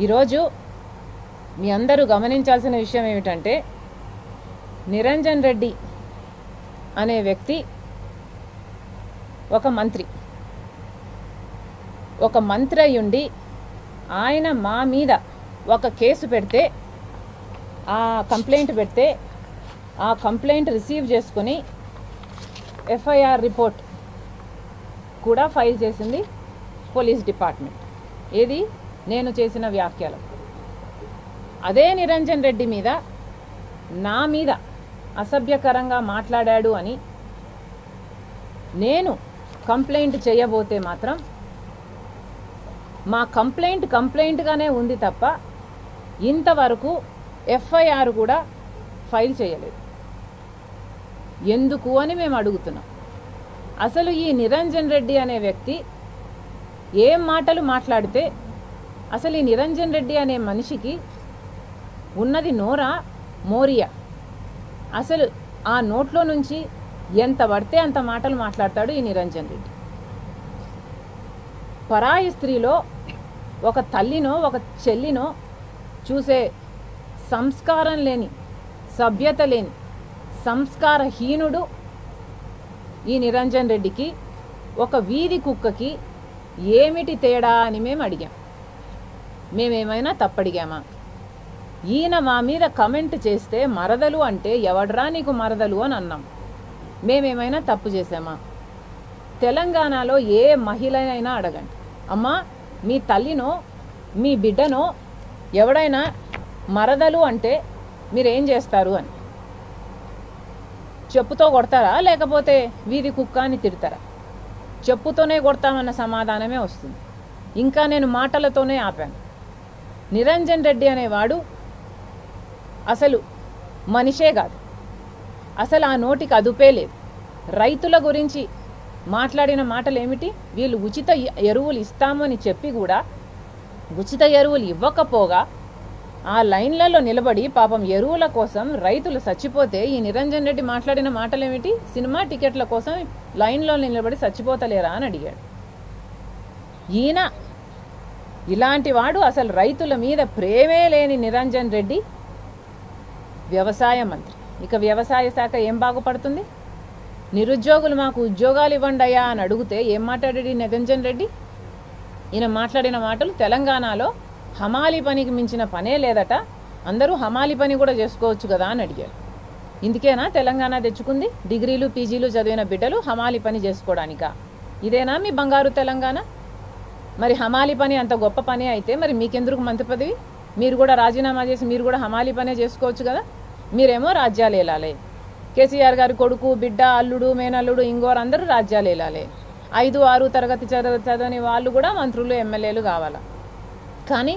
ఈరోజు మీ అందరూ గమనించాల్సిన విషయం ఏమిటంటే నిరంజన్ రెడ్డి అనే వ్యక్తి ఒక మంత్రి అయ్యుండి ఆయన మా మీద ఒక కేసు పెడితే ఆ కంప్లైంట్ రిసీవ్ చేసుకుని ఎఫ్ఐఆర్ రిపోర్ట్ కూడా ఫైల్ చేసింది పోలీస్ డిపార్ట్మెంట్. ఏది నేను చేసిన వ్యాఖ్యలు. అదే నిరంజన్ రెడ్డి మీద నా మీద అసభ్యకరంగా మాట్లాడాడు అని నేను కంప్లైంట్ చేయబోతే మాత్రం మా కంప్లైంట్గానే ఉంది తప్ప ఇంతవరకు ఎఫ్ఐఆర్ కూడా ఫైల్ చేయలేదు. ఎందుకు అని మేము అడుగుతున్నాం. అసలు ఈ నిరంజన్ రెడ్డి అనే వ్యక్తి ఏం మాటలు మాట్లాడితే అసలు ఈ నిరంజన్ రెడ్డి అనే మనిషికి ఉన్నది నోరా మోరియా? అసలు ఆ నోట్లో నుంచి ఎంత పడితే అంత మాటలు మాట్లాడతాడు ఈ నిరంజన్ రెడ్డి. పరాయి స్త్రీలో ఒక తల్లినో ఒక చెల్లినో చూసే సంస్కారం లేని, సభ్యత లేని, సంస్కారహీనుడు ఈ నిరంజన్ రెడ్డికి ఒక వీధి కుక్కకి ఏమిటి తేడా అని మేము అడిగాం. మేమేమైనా తప్పడిగామా? ఈయన మా మీద కమెంట్ చేస్తే మరదలు అంటే ఎవడ్రా నీకు మరదలు అని అన్నాం. మేమేమైనా తప్పు చేసామా? తెలంగాణలో ఏ మహిళనైనా అడగండి, అమ్మా మీ తల్లినో మీ బిడ్డనో ఎవడైనా మరదలు అంటే మీరేం చేస్తారు అని. చెప్పుతో కొడతారా లేకపోతే వీధి కుక్క అని తిడతారా? చెప్పుతోనే కొడతామన్న సమాధానమే వస్తుంది. ఇంకా నేను మాటలతోనే ఆపాను. నిరంజన్ రెడ్డి అనేవాడు అసలు మనిషే కాదు. అసలు ఆ నోటికి అదుపే లేదు. రైతుల గురించి మాట్లాడిన మాటలు ఏమిటి? వీళ్ళు ఉచిత ఎరువులు ఇస్తామని చెప్పి కూడా ఉచిత ఎరువులు ఇవ్వకపోగా ఆ లైన్లలో నిలబడి పాపం ఎరువుల కోసం రైతులు చచ్చిపోతే ఈ నిరంజన్ రెడ్డి మాట్లాడిన మాటలు ఏమిటి? సినిమా టికెట్ల కోసం లైన్లో నిలబడి చచ్చిపోతలేరా అని అడిగాడు. ఈయన ఇలాంటి వాడు, అసలు రైతుల మీద ప్రేమే లేని నిరంజన్ రెడ్డి వ్యవసాయ మంత్రి. ఇక వ్యవసాయ శాఖ ఏం బాగుపడుతుంది? నిరుద్యోగులు మాకు ఉద్యోగాలు ఇవ్వండి అయ్యా అని అడిగితే ఏం మాట్లాడాడు ఈ నిరంజన్ రెడ్డి? ఈయన మాట్లాడిన మాటలు తెలంగాణలో హమాలి పనికి మించిన పనే లేదట, అందరూ హమాలి పని కూడా చేసుకోవచ్చు కదా అని అడిగారు. ఇందుకేనా తెలంగాణ తెచ్చుకుంది? డిగ్రీలు పీజీలు చదివిన బిడ్డలు హమాలి పని చేసుకోవడానికా? ఇదేనా మీ బంగారు తెలంగాణ? మరి హమాలి పని అంత గొప్ప పని అయితే మరి మీకెందుకు మంత్రి పదవి? మీరు కూడా రాజీనామా చేసి మీరు కూడా హమాలి పనే చేసుకోవచ్చు కదా. మీరేమో రాజ్యాలు ఏలాలే. కేసీఆర్ గారి కొడుకు, బిడ్డ, అల్లుడు, మేనల్లుడు, ఇంగోరు అందరూ రాజ్యాలు ఏలాలే. 5, 6 తరగతి చదవని వాళ్ళు కూడా మంత్రులు, ఎమ్మెల్యేలు కావాలా? కానీ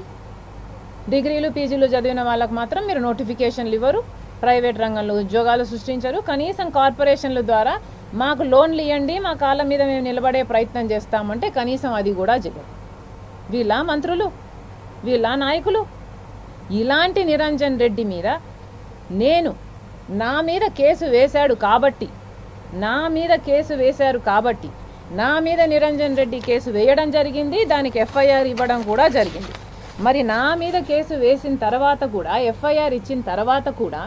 డిగ్రీలు పీజీలు చదివిన వాళ్ళకు మాత్రం మీరు నోటిఫికేషన్లు ఇవ్వరు, ప్రైవేట్ రంగంలో ఉద్యోగాలు సృష్టించరు, కనీసం కార్పొరేషన్ల ద్వారా మాకు లోన్లు ఇవ్వండి, మా కాళ్ళ మీద మేము నిలబడే ప్రయత్నం చేస్తామంటే కనీసం అది కూడా చేయరు. వీళ్ళ మంత్రులు, వీళ్ళ నాయకులు. ఇలాంటి నిరంజన్ రెడ్డి మీద నా మీద కేసు వేశారు కాబట్టి నా మీద నిరంజన్ రెడ్డి కేసు వేయడం జరిగింది. దానికి ఎఫ్ఐఆర్ ఇవ్వడం కూడా జరిగింది. మరి నా మీద కేసు వేసిన తర్వాత కూడా, ఎఫ్ఐఆర్ ఇచ్చిన తర్వాత కూడా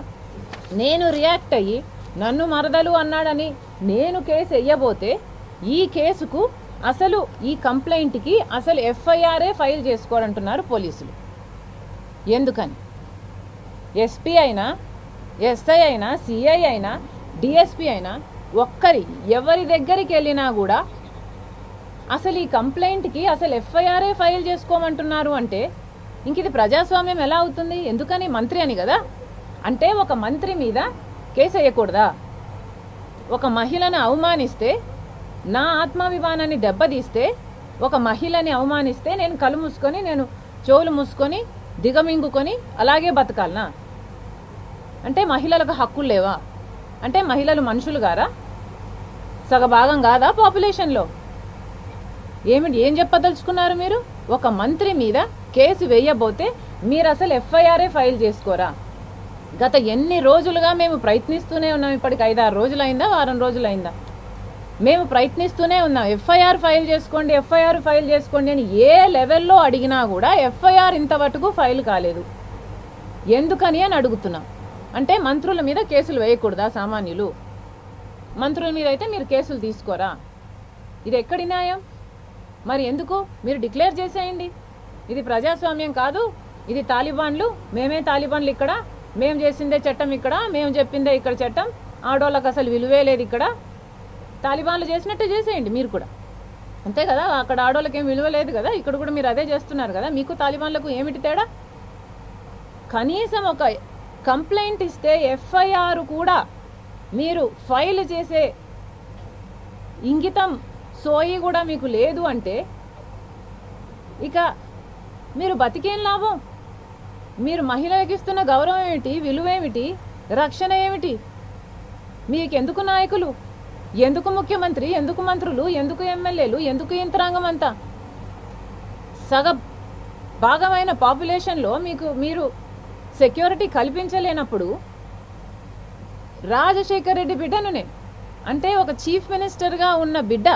నేను రియాక్ట్ అయ్యి నన్ను మరదలు అన్నాడని నేను కేసు వేయబోతే ఈ కేసుకు అసలు ఈ కంప్లైంట్కి అసలు ఎఫ్ఐఆరే ఫైల్ చేసుకోవాలంటున్నారు పోలీసులు. ఎందుకని? ఎస్పీ అయినా, ఎస్ఐ అయినా, సిఐ అయినా, డిఎస్పీ అయినా ఎవరి దగ్గరికి వెళ్ళినా కూడా అసలు ఈ కంప్లైంట్కి అసలు ఎఫ్ఐఆరే ఫైల్ చేసుకోమంటున్నారు అంటే ఇంక ఇది ప్రజాస్వామ్యం ఎలా అవుతుంది? ఎందుకని? మంత్రి అని కదా. అంటే ఒక మంత్రి మీద కేసు వేయకూడదా? ఒక మహిళను అవమానిస్తే, నా ఆత్మాభిమానాన్ని దెబ్బతీస్తే, ఒక మహిళని అవమానిస్తే నేను కళ్ళు మూసుకొని, నేను చెవులు మూసుకొని దిగమింగుకొని అలాగే బతకాలనా? అంటే మహిళలకు హక్కులు లేవా? అంటే మహిళలు మనుషులు గారా? సగభాగం కాదా పాపులేషన్లో? ఏం చెప్పదలుచుకున్నారు మీరు? ఒక మంత్రి మీద కేసు వేయబోతే మీరు అసలు ఎఫ్ఐఆరే ఫైల్ చేసుకోరా? గత ఎన్ని రోజులుగా మేము ప్రయత్నిస్తూనే ఉన్నాం. ఇప్పటికి 5-6 రోజులైందా, వారం రోజులైందా? మేము ప్రయత్నిస్తూనే ఉన్నాం. ఎఫ్ఐఆర్ ఫైల్ చేసుకోండి అని ఏ లెవెల్లో అడిగినా కూడా ఎఫ్ఐఆర్ ఇంతవరకు ఫైల్ కాలేదు. ఎందుకని అని అడుగుతున్నాం. అంటే మంత్రుల మీద కేసులు వేయకూడదా? సామాన్యులు మంత్రుల మీద అయితే మీరు కేసులు తీసుకోరా? ఇది ఎక్కడి న్యాయం? మరి ఎందుకు? మీరు డిక్లేర్ చేసేయండి, ఇది ప్రజాస్వామ్యం కాదు, ఇది తాలిబాన్లు, మేమే తాలిబాన్లు, ఇక్కడ మేము చేసిందే చట్టం, ఇక్కడ మేము చెప్పిందే ఇక్కడ చట్టం, ఆడోళ్ళకి అసలు విలువే లేదు, ఇక్కడ తాలిబాన్లు చేసినట్టే చేసేయండి మీరు కూడా. అంతే కదా, అక్కడ ఆడోళ్ళకి ఏం విలువ లేదు కదా, ఇక్కడ కూడా మీరు అదే చేస్తున్నారు కదా. మీకు తాలిబాన్లకు ఏమిటి తేడా? కనీసం ఒక కంప్లైంట్ ఇస్తే ఎఫ్ఐఆర్ కూడా మీరు ఫైల్ చేసే ఇంగితం సోయి కూడా మీకు లేదు అంటే ఇక మీరు బతికేం లాభం? మీరు మహిళలకు ఇస్తున్న గౌరవం ఏమిటి, విలువ ఏమిటి, రక్షణ ఏమిటి? మీకెందుకు నాయకులు, ఎందుకు ముఖ్యమంత్రి, ఎందుకు మంత్రులు, ఎందుకు ఎమ్మెల్యేలు, ఎందుకు యంత్రాంగం అంతా? సగ భాగమైన పాపులేషన్లో మీరు సెక్యూరిటీ కల్పించలేనప్పుడు రాజశేఖర్ రెడ్డి బిడ్డను నేను, అంటే ఒక చీఫ్ మినిస్టర్గా ఉన్న బిడ్డ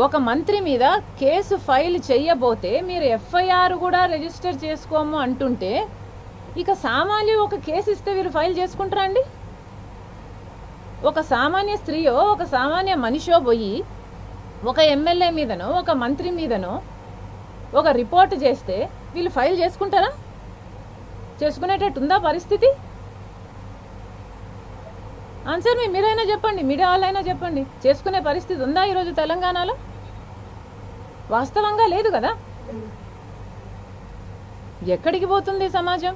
ఒక మంత్రి మీద కేసు ఫైల్ చెయ్యబోతే మీరు ఎఫ్ఐఆర్ కూడా రిజిస్టర్ చేసుకోము అంటుంటే ఇక సామాన్యులు ఒక కేసు ఇస్తే వీళ్ళు ఫైల్ చేసుకుంటారా అండి? ఒక సామాన్య స్త్రీయో ఒక సామాన్య మనిషో పోయి ఒక ఎమ్మెల్యే మీదనో ఒక మంత్రి మీదనో ఒక రిపోర్ట్ చేస్తే వీళ్ళు ఫైల్ చేసుకుంటారా? చేసుకునేటట్టుందా పరిస్థితి? ఆన్సర్ మీరైనా చెప్పండి, మీడియా వాళ్ళైనా చెప్పండి. చేసుకునే పరిస్థితి ఉందా ఈరోజు తెలంగాణలో? వాస్తవంగా లేదు కదా. ఎక్కడికి పోతుంది సమాజం?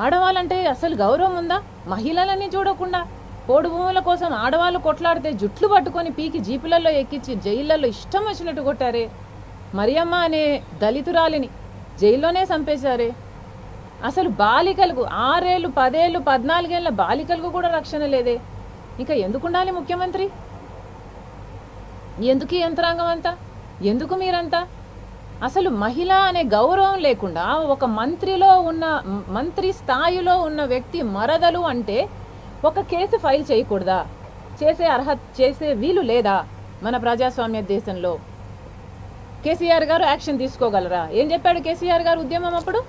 ఆడవాళ్ళంటే అసలు గౌరవం ఉందా? మహిళలని చూడకుండా పోడు భూముల కోసం ఆడవాళ్ళు కొట్లాడితే జుట్లు పట్టుకొని పీకి జీపులలో ఎక్కించి జైళ్లలో ఇష్టం వచ్చినట్టు కొట్టారే. మరియమ్మ అనే దళితురాలిని జైల్లోనే చంపేశారే. అసలు బాలికలకు 6 ఏళ్ళు 10 ఏళ్ళు 14 ఏళ్ళ బాలికలకు కూడా రక్షణ లేదే. ఇంకా ఎందుకు ఉండాలి ముఖ్యమంత్రి? ఎందుకు ఈ యంత్రాంగం అంతా? ఎందుకు మీరంతా? అసలు మహిళ అనే గౌరవం లేకుండా ఒక మంత్రి స్థాయిలో ఉన్న వ్యక్తి మరదలు అంటే ఒక కేసు ఫైల్ చేయకూడదా? చేసే వీలు లేదా మన ప్రజాస్వామ్య దేశంలో? కేసీఆర్ గారు యాక్షన్ తీసుకోగలరా? ఏం చెప్పాడు కేసీఆర్ గారు ఉద్యమం అప్పుడు?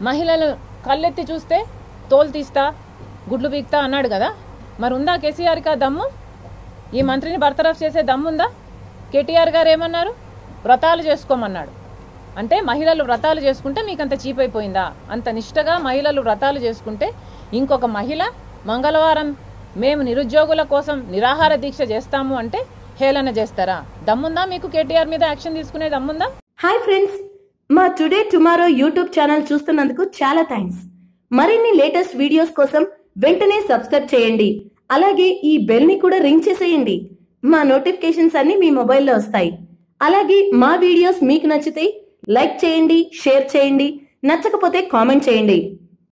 మహిళలు కళ్ళెత్తి చూస్తే తోలు తీస్తా, గుడ్లు పీక్తా అన్నాడు కదా. మరి ఉందా కేసీఆర్కి ఆ దమ్ము? ఈ మంత్రిని బర్తరఫ్ చేసే దమ్ముందా? కేటీఆర్ గారు ఏమన్నారు? వ్రతాలు చేసుకోమన్నాడు. అంటే మహిళలు వ్రతాలు చేసుకుంటే మీకు అంత చీప్ అయిపోయిందా? అంత నిష్టగా మహిళలు వ్రతాలు చేసుకుంటే ఇంకొక మహిళ మంగళవారం మేము నిరుద్యోగుల కోసం నిరాహార దీక్ష చేస్తాము అంటే హేళన చేస్తారా? దమ్ముందా మీకు? కేటీఆర్ మీద యాక్షన్ తీసుకునే దమ్ముందా? హాయ్ ఫ్రెండ్స్, మా టుడే టుమారో యూట్యూబ్ ఛానల్ చూస్తున్నందుకు చాలా థ్యాంక్స్. మరిన్ని లేటెస్ట్ వీడియోస్ కోసం వెంటనే సబ్స్క్రైబ్ చేయండి. అలాగే ఈ బెల్ ని కూడా రింగ్ చేసేయండి. మా నోటిఫికేషన్స్ అన్ని మీ మొబైల్లో వస్తాయి. అలాగే మా వీడియోస్ మీకు నచ్చితే లైక్ చేయండి, షేర్ చేయండి, నచ్చకపోతే కామెంట్ చేయండి.